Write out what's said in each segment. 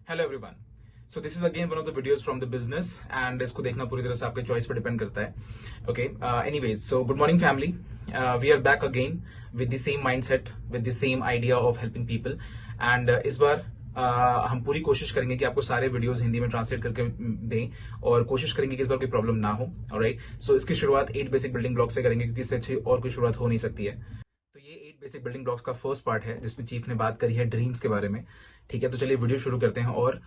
Hello everyone. So this is again one of the videos from the business and इसको देखना पूरी तरह से आपके चॉइस पर डिपेंड करता है। Okay, anyways, so good morning family. We are back again with the same mindset, with the same idea of helping people and इस बार हम पूरी कोशिश करेंगे कि आपको सारे वीडियोस हिंदी में ट्रांसलेट करके दें और कोशिश करेंगे कि इस बार कोई प्रॉब्लम ना हो। ऑलराइट, सो इसकी शुरुआत 8 बेसिक बिल्डिंग ब्लॉक से करेंगे क्योंकि इससे अच्छी और कोई शुरुआत हो नहीं सकती है। तो ये 8 बेसिक बिल्डिंग ब्लॉक्स का फर्स्ट पार्ट है जिसमें चीफ ने बात करी है ड्रीम्स के बारे में। ठीक है, तो चलिए वीडियो शुरू करते हैं और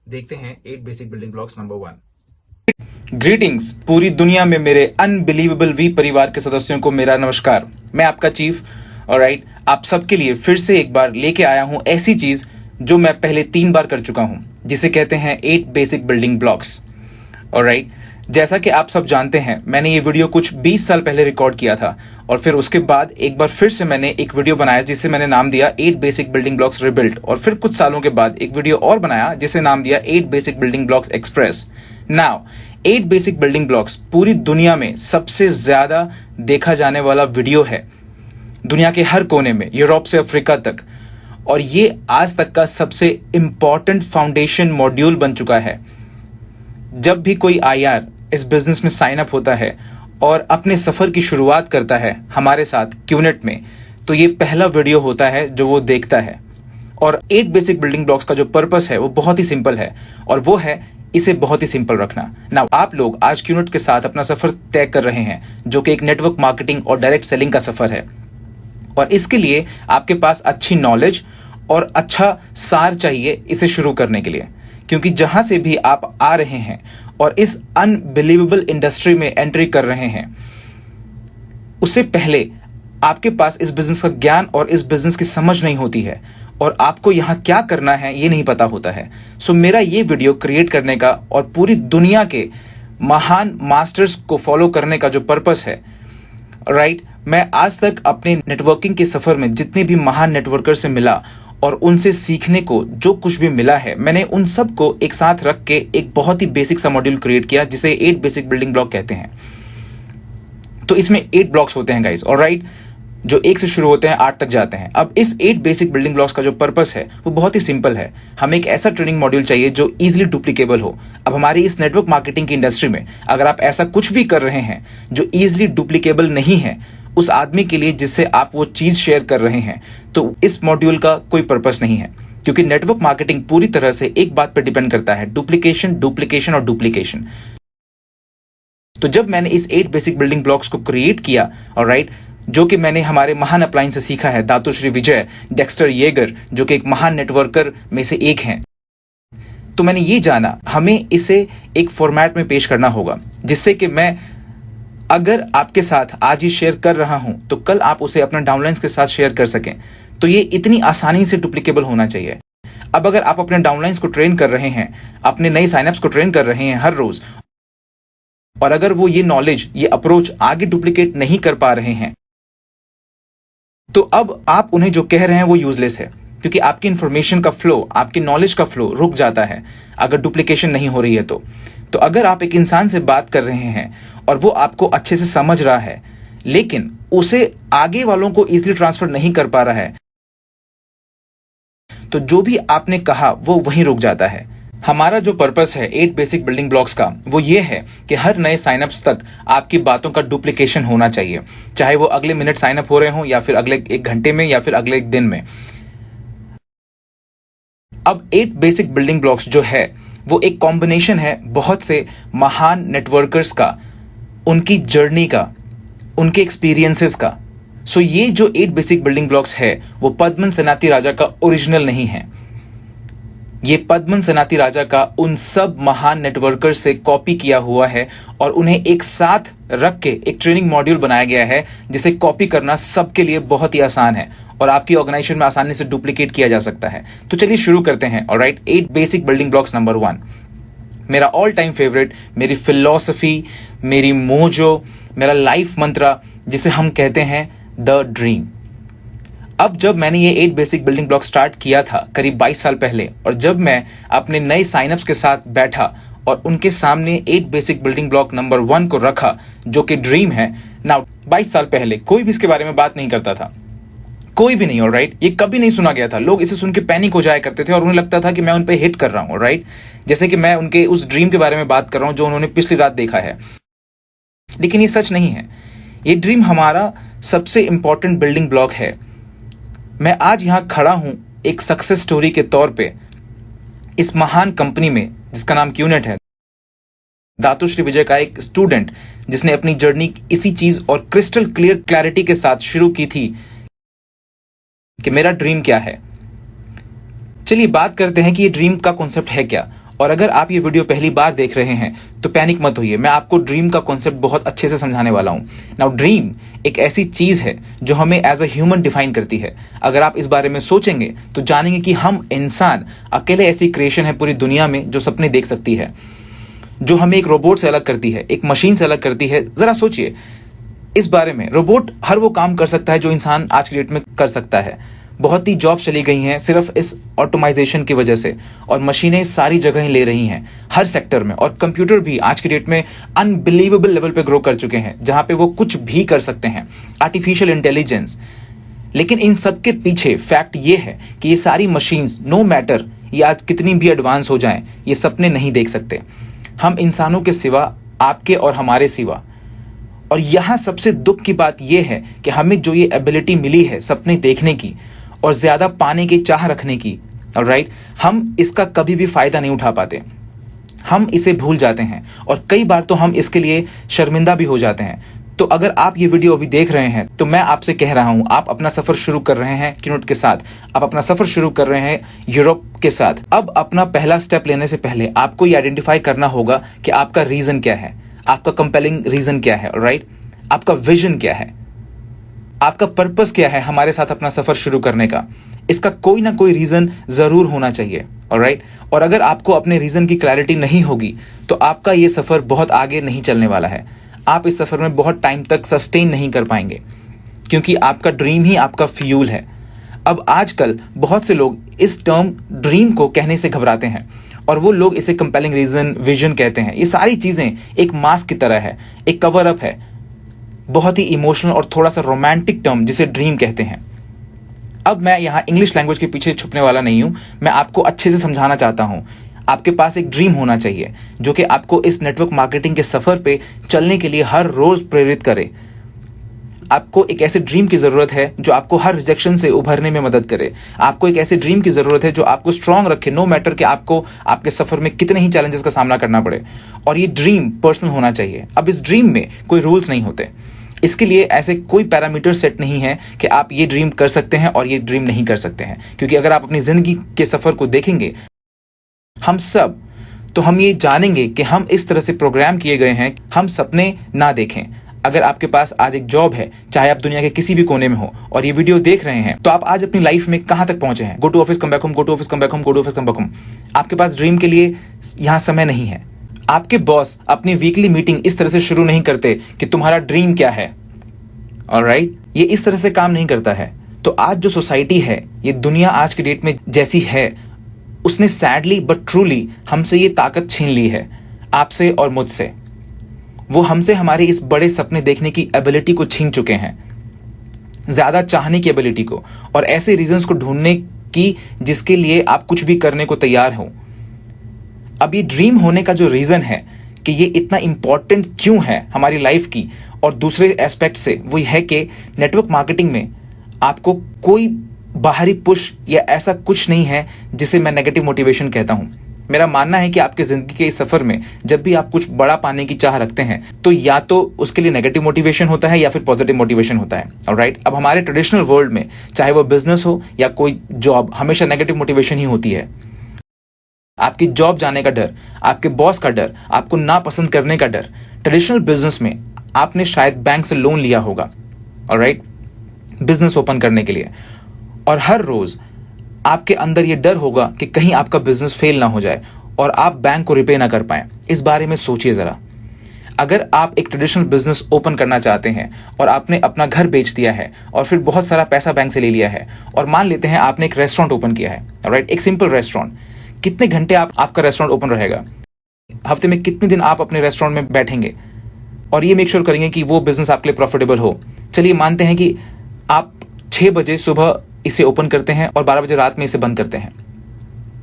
देखते हैं 8 basic building blocks. Number 1। Greetings पूरी दुनिया में मेरे अनबिलीवेबल वी परिवार के सदस्यों को मेरा नमस्कार। मैं आपका चीफ। ऑलराइट, आप सबके लिए फिर से एक बार लेके आया हूं ऐसी चीज जो मैं पहले 3 बार कर चुका हूं, जिसे कहते हैं 8 बेसिक बिल्डिंग ब्लॉक्स। ऑलराइट, जैसा कि आप सब जानते हैं, मैंने ये वीडियो कुछ 20 साल पहले रिकॉर्ड किया था और फिर उसके बाद एक बार फिर से मैंने एक वीडियो बनाया जिसे मैंने नाम दिया 8 बेसिक बिल्डिंग ब्लॉक्स रिबिल्ट, और फिर कुछ सालों के बाद एक वीडियो और बनाया जिसे नाम दिया 8 basic building blocks express. Now 8 basic building blocks पूरी दुनिया में सबसे ज्यादा देखा जाने वाला वीडियो है, दुनिया के हर कोने में, यूरोप से अफ्रीका तक, और ये आज तक का सबसे इंपॉर्टेंट फाउंडेशन मॉड्यूल बन चुका है। जब भी कोई आईआर इस बिजनेस में साइन अप होता है और अपने सफर की शुरुआत करता है हमारे साथ क्यूनेट में, तो ये पहला वीडियो होता है जो वो देखता है। और 8 बेसिक बिल्डिंग ब्लॉक्स का जो पर्पस है वो बहुत ही सिंपल है, और वो है इसे बहुत ही सिंपल रखना। नाउ आप लोग आज क्यूनेट के साथ अपना सफर तय कर रहे हैं, जो कि एक नेटवर्क मार्केटिंग और डायरेक्ट सेलिंग का सफर है, और इसके लिए आपके पास अच्छी नॉलेज और अच्छा सार चाहिए इसे शुरू करने के लिए, क्योंकि जहां से भी आप आ रहे हैं और इस अनबिलीवेबल इंडस्ट्री में एंट्री कर रहे हैं, उससे पहले आपके पास इस बिजनेस का ज्ञान और इस बिजनेस की समझ नहीं होती है, और आपको यहां क्या करना है ये नहीं पता होता है। सो मेरा ये वीडियो क्रिएट करने का और पूरी दुनिया के महान मास्टर्स को फॉलो करने का जो पर्पस है, राइट, मैं आज तक अपने नेटवर्किंग के सफर में जितने भी महान नेटवर्कर से मिला और उनसे सीखने को जो कुछ भी मिला है, मैंने उन सब को एक साथ रख के एक बहुत ही बेसिक सा मॉड्यूल क्रिएट किया जिसे 8 बेसिक बिल्डिंग ब्लॉक कहते हैं। तो इसमें 8 ब्लॉक्स होते हैं गाइस, ऑलराइट, जो 1 से शुरू होते हैं 8 तक जाते हैं। अब इस 8 बेसिक बिल्डिंग ब्लॉक्स का जो पर्पस है वो बहुत ही सिंपल है। हमें एक ऐसा ट्रेनिंग मॉड्यूल चाहिए जो इजीली डुप्लीकेबल हो। अब हमारी इस नेटवर्क मार्केटिंग की इंडस्ट्री में अगर आप ऐसा कुछ भी कर रहे हैं जो इजीली डुप्लीकेबल नहीं है उस आदमी के लिए जिससे आप वो चीज शेयर कर रहे हैं, तो इस मॉड्यूल का कोई पर्पस नहीं है, क्योंकि नेटवर्क मार्केटिंग पूरी तरह से एक बात पर डिपेंड करता है, डुप्लीकेशन, डुप्लीकेशन और डुप्लीकेशन। तो जब मैंने इस 8 बेसिक बिल्डिंग ब्लॉक्स को क्रिएट किया, ऑलराइट, जो कि मैंने हमारे महान अपलाइन से सीखा है, दातुश्री विजय डेक्स्टर येगर, जो कि एक महान नेटवर्कर में से एक हैं, तो मैंने ये जाना हमें इसे एक फॉर्मेट में पेश करना होगा जिससे कि मैं अगर आपके साथ आज ही शेयर कर रहा हूं तो कल आप उसे अपने डाउनलाइंस के साथ शेयर कर सकें। तो ये इतनी आसानी से डुप्लीकेबल होना चाहिए। अब अगर आप अपने डाउनलाइंस को ट्रेन कर रहे हैं, अपने नए साइनअप्स को ट्रेन कर रहे हैं हर रोज, और अगर वो ये नॉलेज, ये अप्रोच आगे डुप्लीकेट नहीं कर पा रहे हैं, तो अब आप उन्हें जो कह रहे हैं वो यूजलेस है, क्योंकि आपकी इंफॉर्मेशन का फ्लो, आपकी नॉलेज का फ्लो रुक जाता है अगर डुप्लीकेशन नहीं हो रही है। तो अगर आप एक इंसान से बात कर रहे हैं और वो आपको अच्छे से समझ रहा है लेकिन उसे आगे वालों को इजीली ट्रांसफर नहीं कर पा रहा है, तो जो भी आपने कहा वो वहीं रुक जाता है। हमारा जो पर्पस है 8 बेसिक बिल्डिंग ब्लॉक्स का, वो ये है कि हर नए साइनअप्स तक आपकी बातों का डुप्लीकेशन होना चाहिए, चाहे वो अगले मिनट साइनअप हो रहे हो या फिर अगले 1 घंटे में या फिर अगले 1 दिन में। अब 8 बेसिक बिल्डिंग ब्लॉक्स जो है वो एक कॉम्बिनेशन है बहुत से महान नेटवर्कर्स का, उनकी जर्नी का, उनके एक्सपीरियंसेस का। सो ये जो 8 बेसिक बिल्डिंग ब्लॉक्स है वो पद्मन सेनाती राजा का ओरिजिनल नहीं है। ये पद्मन सेनाती राजा का उन सब महान नेटवर्कर से कॉपी किया हुआ है और उन्हें एक साथ रख के एक ट्रेनिंग मॉड्यूल बनाया गया है जिसे कॉपी करना सबके लिए बहुत ही आसान है और आपकी ऑर्गेनाइजेशन में आसानी से डुप्लीकेट किया जा सकता है। तो चलिए शुरू करते हैं। Alright, 8 basic building blocks. Number 1, मेरा ऑल टाइम फेवरेट, मेरी फिलॉसफी, मेरी मोजो, मेरा लाइफ मंत्रा, जिसे हम कहते हैं द ड्रीम। अब जब मैंने ये 8 बेसिक बिल्डिंग ब्लॉक स्टार्ट किया था करीब 22 साल पहले, और जब मैं अपने नए साइनअप्स के साथ बैठा और उनके सामने 8 बेसिक बिल्डिंग ब्लॉक नंबर 1 को रखा जो कि ड्रीम है। नाउ 22 साल पहले कोई भी इसके बारे में बात नहीं करता था, कोई भी नहीं, ऑलराइट। ये कभी नहीं सुना गया था। लोग इसे सुन के पैनिक हो जाया करते थे और उन्हें लगता था कि मैं उन पे हिट कर रहा हूं, ऑलराइट। जैसे कि मैं उनके उस ड्रीम के बारे में बात कर रहा हूं जो उन्होंने पिछली रात देखा है। लेकिन ये सच नहीं है। ये ड्रीम हमारा सबसे इंपॉर्टेंट बिल्डिंग ब्लॉक है। मैं आज यहां खड़ा हूं एक सक्सेस स्टोरी के तौर पे इस महान कंपनी में जिसका नाम क्यूनेट है। दातुश्री विजय का एक स्टूडेंट जिसने अपनी जर्नी इसी चीज और क्रिस्टल क्लियर क्लैरिटी के साथ शुरू की थी कि मेरा ड्रीम क्या है। चलिए बात करते हैं कि ये ड्रीम का कॉन्सेप्ट है क्या। और अगर आप ये वीडियो पहली बार देख रहे हैं तो पैनिक मत होइए, मैं आपको ड्रीम का कॉन्सेप्ट बहुत अच्छे से समझाने वाला हूं। नाउ ड्रीम एक ऐसी चीज है जो हमें एज अ ह्यूमन डिफाइन करती है। अगर आप इस बारे में सोचेंगे तो जानेंगे कि हम इंसान अकेले ऐसी क्रिएशन है पूरी दुनिया में जो सपने देख सकती है, जो हमें एक रोबोट से अलग करती है, एक मशीन से अलग करती है। जरा सोचिए इस बारे में। रोबोट हर वो काम कर सकता है जो इंसान आज की डेट में कर सकता है। बहुत ही जॉब चली गई हैं सिर्फ इस ऑटोमाइजेशन की वजह से, और मशीनें सारी जगह ही ले रही हैं हर सेक्टर में। और कंप्यूटर भी आज की डेट में अनबिलीवेबल लेवल पे ग्रो कर चुके हैं जहां पे वो कुछ भी कर सकते हैं, आर्टिफिशियल इंटेलिजेंस। लेकिन इन सब के पीछे फैक्ट ये है कि ये सारी मशीन्स नो मैटर ये आज कितनी भी एडवांस हो जाएं, ये सपने नहीं देख सकते। हम इंसानों के सिवा, आपके और हमारे सिवा। और यहां सबसे दुख की बात यह है कि हमें जो ये एबिलिटी मिली है सपने देखने की और ज्यादा पाने की चाह रखने की, ऑलराइट, हम इसका कभी भी फायदा नहीं उठा पाते। हम इसे भूल जाते हैं और कई बार तो हम इसके लिए शर्मिंदा भी हो जाते हैं। तो अगर आप ये वीडियो अभी देख रहे हैं तो मैं आपसे कह रहा हूं, आप अपना सफर शुरू कर रहे हैं क्यूनेट के साथ, आप अपना सफर शुरू कर रहे हैं यूरोप के साथ। अब अपना पहला स्टेप लेने से पहले आपको ये आइडेंटिफाई करना होगा कि आपका रीजन क्या है, आपका कंपेलिंग रीजन क्या है, ऑलराइट, आपका विजन क्या है, आपका पर्पस क्या है हमारे साथ अपना सफर शुरू करने का। इसका कोई ना कोई रीजन जरूर होना चाहिए, ऑलराइट। और अगर आपको अपने रीजन की क्लैरिटी नहीं होगी तो आपका ये सफर बहुत आगे नहीं चलने वाला है। आप इस सफर में बहुत टाइम तक सस्टेन नहीं कर पाएंगे क्योंकि आपका ड्रीम ही आपका फ्यूल है। अब आजकल बहुत से लोग इस टर्म ड्रीम को कहने से घबराते हैं और वो लोग इसे कंपेलिंग रीजन, विजन कहते हैं। ये सारी चीजें एक मास्क की तरह है, एक कवर अप है, बहुत ही इमोशनल और थोड़ा सा रोमांटिक टर्म जिसे ड्रीम कहते हैं। अब मैं यहां इंग्लिश लैंग्वेज के पीछे छुपने वाला नहीं हूं, मैं आपको अच्छे से समझाना चाहता हूं। आपके पास एक ड्रीम होना चाहिए जो कि आपको इस नेटवर्क मार्केटिंग के सफर पे चलने के लिए हर रोज प्रेरित करे। आपको एक ऐसे ड्रीम की जरूरत है जो आपको हर रिजेक्शन से उभरने में मदद करे। आपको एक ऐसे ड्रीम की जरूरत है जो आपको स्ट्रांग रखे, नो मैटर कि आपको आपके सफर में कितने ही चैलेंजेस का सामना करना पड़े। और ये ड्रीम पर्सनल होना चाहिए। अब इस ड्रीम में कोई रूल्स नहीं होते, इसके लिए ऐसे कोई पैरामीटर सेट नहीं है कि आप ये ड्रीम कर सकते हैं और ये ड्रीम नहीं कर सकते हैं। क्योंकि अगर आप अपनी जिंदगी के सफर को देखेंगे हम सब, तो हम ये जानेंगे कि हम इस तरह से प्रोग्राम किए गए हैं, हम सपने ना देखें। अगर आपके पास आज एक जॉब है, चाहे आप दुनिया के किसी भी कोने में हो और ये वीडियो देख रहे हैं, तो आप आज अपनी लाइफ में कहां तक पहुंचे हैं? Go to office, come back home, go to office, come back home, go to office, come back home. आपके पास ड्रीम के लिए यहां समय नहीं है। आपके बॉस अपनी वीकली मीटिंग इस तरह से शुरू नहीं करते कि तुम्हारा ड्रीम क्या है, ऑलराइट, ये इस तरह से काम नहीं करता है। तो आज जो सोसाइटी है, ये दुनिया आज की डेट में जैसी है, उसने सैडली बट ट्रूली हमसे ये ताकत छीन ली है, आपसे और मुझसे। वो हमसे हमारे इस बड़े सपने देखने की एबिलिटी को छीन चुके हैं, ज्यादा चाहने की एबिलिटी को, और ऐसे रीजंस को ढूंढने की जिसके लिए आप कुछ भी करने को तैयार हो। अब ये ड्रीम होने का जो रीजन है कि ये इतना इंपॉर्टेंट क्यों है हमारी लाइफ की और दूसरे एस्पेक्ट से, वो है कि नेटवर्क मार्केटिंग में आपको कोई बाहरी पुश या ऐसा कुछ नहीं है जिसे मैं नेगेटिव मोटिवेशन कहता हूं। मेरा मानना है कि आपके जिंदगी के इस सफर में जब भी आप कुछ बड़ा पाने की चाह रखते हैं तो या तो उसके लिए नेगेटिव मोटिवेशन होता है या फिर पॉजिटिव मोटिवेशन होता है, ऑलराइट। अब हमारे ट्रेडिशनल वर्ल्ड में चाहे वो बिजनेस हो या कोई जॉब, हमेशा नेगेटिव मोटिवेशन ही होती है। आपकी जॉब जाने का डर, आपके बॉस का डर, आपको नापसंद करने का डर। ट्रेडिशनल बिजनेस में आपने शायद बैंक से लोन लिया होगा, ऑलराइट, बिजनेस ओपन करने के लिए, और हर रोज आपके अंदर यह डर होगा कि कहीं आपका बिजनेस फेल ना हो जाए और आप बैंक को रिपे ना कर पाए। इस बारे में सोचिए जरा। अगर आप एक ट्रेडिशनल बिजनेस ओपन करना चाहते हैं और आपने अपना घर बेच दिया है और फिर बहुत सारा पैसा बैंक से ले लिया है, और मान लेते हैं आपने एक रेस्टोरेंट ओपन किया है, ऑलराइट, एक सिंपल रेस्टोरेंट, कितने घंटे आपका रेस्टोरेंट ओपन रहेगा? हफ्ते में कितने दिन आप अपने रेस्टोरेंट में बैठेंगे और ये मेक श्योर करेंगे कि वो बिजनेस आपके लिए प्रॉफिटेबल हो? चलिए मानते हैं कि आप 6 बजे सुबह इसे ओपन करते हैं और 12 बजे रात में इसे बंद करते हैं।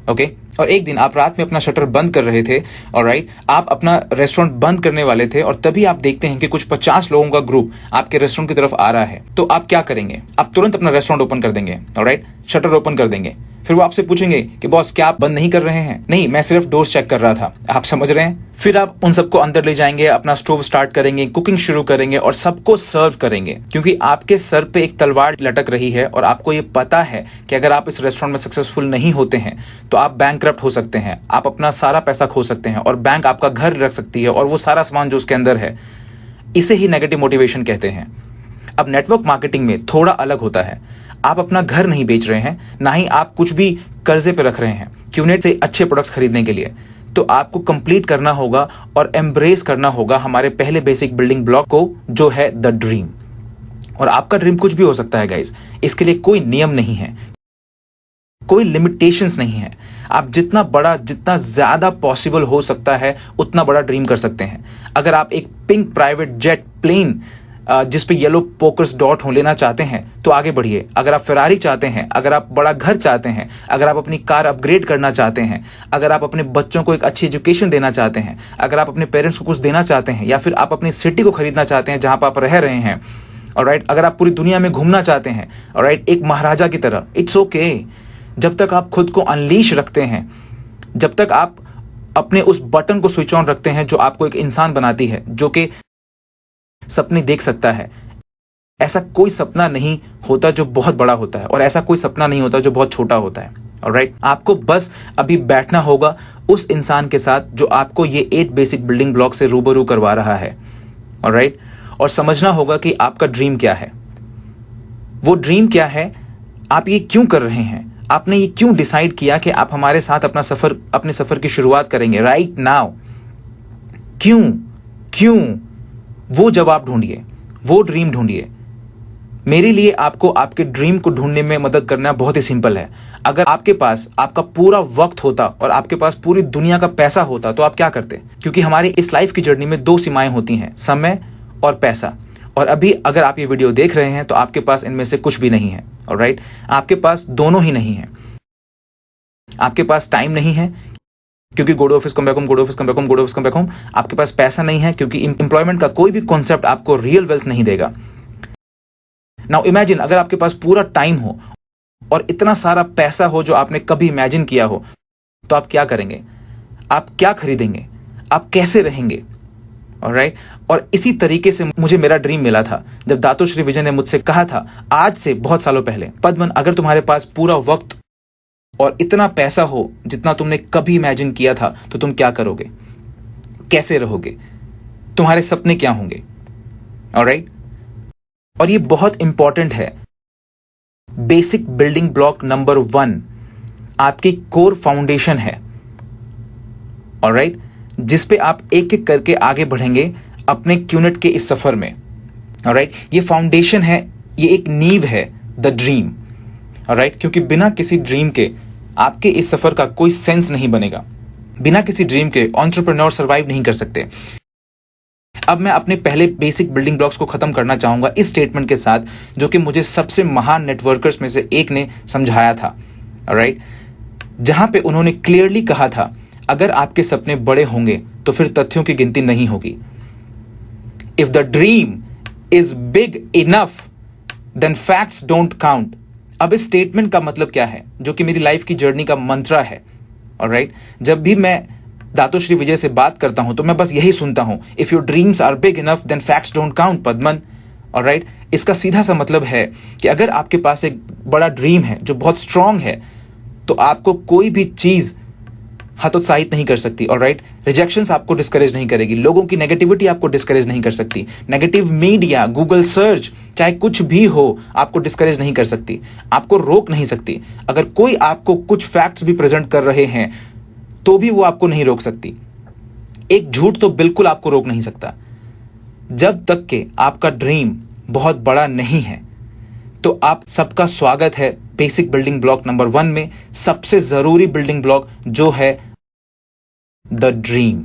ओके और एक दिन आप रात में अपना शटर बंद कर रहे थे, ऑलराइट, आप अपना रेस्टोरेंट बंद करने वाले थे और तभी आप देखते हैं कि कुछ 50 लोगों का ग्रुप आपके रेस्टोरेंट की तरफ आ रहा है। तो आप क्या करेंगे? आप तुरंत अपना रेस्टोरेंट ओपन कर देंगे, ऑलराइट, शटर ओपन कर देंगे। फिर वो आपसे पूछेंगे कि बॉस क्या आप बंद नहीं कर रहे हैं? नहीं, मैं सिर्फ डोर्स चेक कर रहा था। आप समझ रहे हैं? फिर आप उन सबको अंदर ले जाएंगे, अपना स्टोव स्टार्ट करेंगे, कुकिंग शुरू करेंगे और सबको सर्व करेंगे, क्योंकि आपके सर पे एक तलवार लटक रही है और आपको ये पता है कि अगर आप इस रेस्टोरेंट में सक्सेसफुल नहीं होते हैं तो आप बैंकक्रप्ट हो सकते हैं, आप अपना सारा पैसा खो सकते हैं और बैंक आपका घर रख सकती है और वो सारा सामान जो उसके अंदर है। इसे ही नेगेटिव मोटिवेशन कहते हैं। अब नेटवर्क मार्केटिंग में थोड़ा अलग होता है। आप अपना घर नहीं बेच रहे हैं, ना ही आप कुछ भी कर्जे पे रख रहे हैं क्यूनेट से अच्छे प्रोडक्ट्स खरीदने के लिए। तो आपको कंप्लीट करना होगा और एम्ब्रेस करना होगा हमारे पहले बेसिक बिल्डिंग ब्लॉक को, जो है द ड्रीम। और आपका ड्रीम कुछ भी हो सकता है गाइस, इसके लिए कोई नियम नहीं है, कोई लिमिटेशंस नहीं है। आप जितना बड़ा, जितना ज्यादा पॉसिबल हो सकता है उतना बड़ा ड्रीम कर सकते हैं। अगर आप एक पिंक प्राइवेट जेट प्लेन जिस पे येलो पोकर्स डॉट हो लेना चाहते हैं तो आगे बढ़िए। अगर आप फेरारी चाहते हैं, अगर आप बड़ा घर चाहते हैं, अगर आप अपनी कार अपग्रेड करना चाहते हैं, अगर आप अपने बच्चों को एक अच्छी एजुकेशन देना चाहते हैं, अगर आप अपने पेरेंट्स को कुछ देना चाहते हैं, या फिर आप अपनी सिटी को खरीदना चाहते हैं जहां पर आप रह रहे हैं, ऑलराइट, अगर आप पूरी दुनिया में घूमना चाहते हैं, ऑलराइट, एक महाराजा की तरह, इट्स ओके। जब तक आप खुद को अनलीश रखते हैं, जब तक आप अपने उस बटन को स्विच ऑन रखते हैं जो आपको एक इंसान बनाती है, जो कि सपने देख सकता है। ऐसा कोई सपना नहीं होता जो बहुत बड़ा होता है और ऐसा कोई सपना नहीं होता जो बहुत छोटा होता है, ऑलराइट। आपको बस अभी बैठना होगा उस इंसान के साथ जो आपको ये 8 बेसिक बिल्डिंग ब्लॉक से रूबरू करवा रहा है, ऑलराइट, और समझना होगा कि आपका ड्रीम क्या है। वो ड्रीम क्या है, आप ये क्यों कर रहे हैं, आपने ये क्यों डिसाइड किया कि आप हमारे साथ अपने सफर की शुरुआत करेंगे राइट नाउ। क्यों वो जवाब ढूंढिए, वो ड्रीम ढूंढिए। मेरे लिए आपको आपके ड्रीम को ढूंढने में मदद करना बहुत ही सिंपल है। अगर आपके पास आपका पूरा वक्त होता और आपके पास पूरी दुनिया का पैसा होता तो आप क्या करते? क्योंकि हमारी इस लाइफ की जर्नी में 2 सीमाएं होती हैं, समय और पैसा। और अभी अगर आप ये वीडियो देख रहे हैं तो आपके पास इनमें से कुछ भी नहीं है, ऑलराइट। आपके पास दोनों ही नहीं है। आपके पास टाइम नहीं है क्योंकि go to office come back home, go to office come back home, go to office come back home. आपके पास पैसा नहीं है क्योंकि एम्प्लॉयमेंट का कोई भी कॉन्सेप्ट आपको रियल वेल्थ नहीं देगा। नाउ इमेजिन अगर आपके पास पूरा टाइम हो और इतना सारा पैसा हो जो आपने कभी इमेजिन किया हो, तो आप क्या करेंगे? आप क्या खरीदेंगे? आप कैसे रहेंगे? ऑलराइट। और इसी तरीके से मुझे मेरा ड्रीम मिला था जब दातोश्री विजय ने मुझसे कहा था आज से बहुत सालों पहले, पद्मन अगर तुम्हारे पास पूरा वक्त और इतना पैसा हो जितना तुमने कभी इमेजिन किया था तो तुम क्या करोगे, कैसे रहोगे, तुम्हारे सपने क्या होंगे? ऑलराइट। और ये बहुत इंपॉर्टेंट है। बेसिक बिल्डिंग ब्लॉक नंबर 1 आपकी कोर फाउंडेशन है, ऑलराइट, जिस पे आप एक एक करके आगे बढ़ेंगे अपने क्यूनेट के इस सफर में, ऑलराइट। ये फाउंडेशन है, ये एक नींव है, द ड्रीम, ऑलराइट। क्योंकि बिना किसी ड्रीम के आपके इस सफर का कोई सेंस नहीं बनेगा। बिना किसी ड्रीम के एंटरप्रेन्योर सर्वाइव नहीं कर सकते। अब मैं अपने पहले बेसिक बिल्डिंग ब्लॉक्स को खत्म करना चाहूंगा इस स्टेटमेंट के साथ, जो कि मुझे सबसे महान नेटवर्कर्स में से एक ने समझाया था, ऑलराइट, जहां पे उन्होंने क्लियरली कहा था अगर आपके सपने बड़े होंगे तो फिर तथ्यों की गिनती नहीं होगी। If the dream is big enough then facts don't count. अब इस स्टेटमेंट का मतलब क्या है, जो कि मेरी लाइफ की जर्नी का मंत्रा है, ऑलराइट। जब भी मैं दातोश्री विजय से बात करता हूं तो मैं बस यही सुनता हूं, if your dreams are big enough then facts don't count Padman, alright. इसका सीधा सा मतलब है कि अगर आपके पास एक बड़ा ड्रीम है जो बहुत स्ट्रांग है तो आपको कोई भी चीज हतोत्साहित नहीं कर सकती, ऑलराइट। रिजेक्शंस आपको डिस्करेज नहीं करेगी, लोगों की नेगेटिविटी आपको डिस्करेज नहीं कर सकती, नेगेटिव मीडिया, गूगल सर्च, चाहे कुछ भी हो, आपको डिस्करेज नहीं कर सकती, आपको रोक नहीं सकती। अगर कोई आपको कुछ फैक्ट्स भी प्रेजेंट कर रहे हैं तो भी वो आपको नहीं रोक सकती। एक झूठ तो बिल्कुल आपको रोक नहीं सकता। जब तक कि आपका ड्रीम बहुत बड़ा नहीं है तो आप सबका स्वागत है बेसिक बिल्डिंग ब्लॉक नंबर 1 में, सबसे जरूरी बिल्डिंग ब्लॉक जो है द ड्रीम।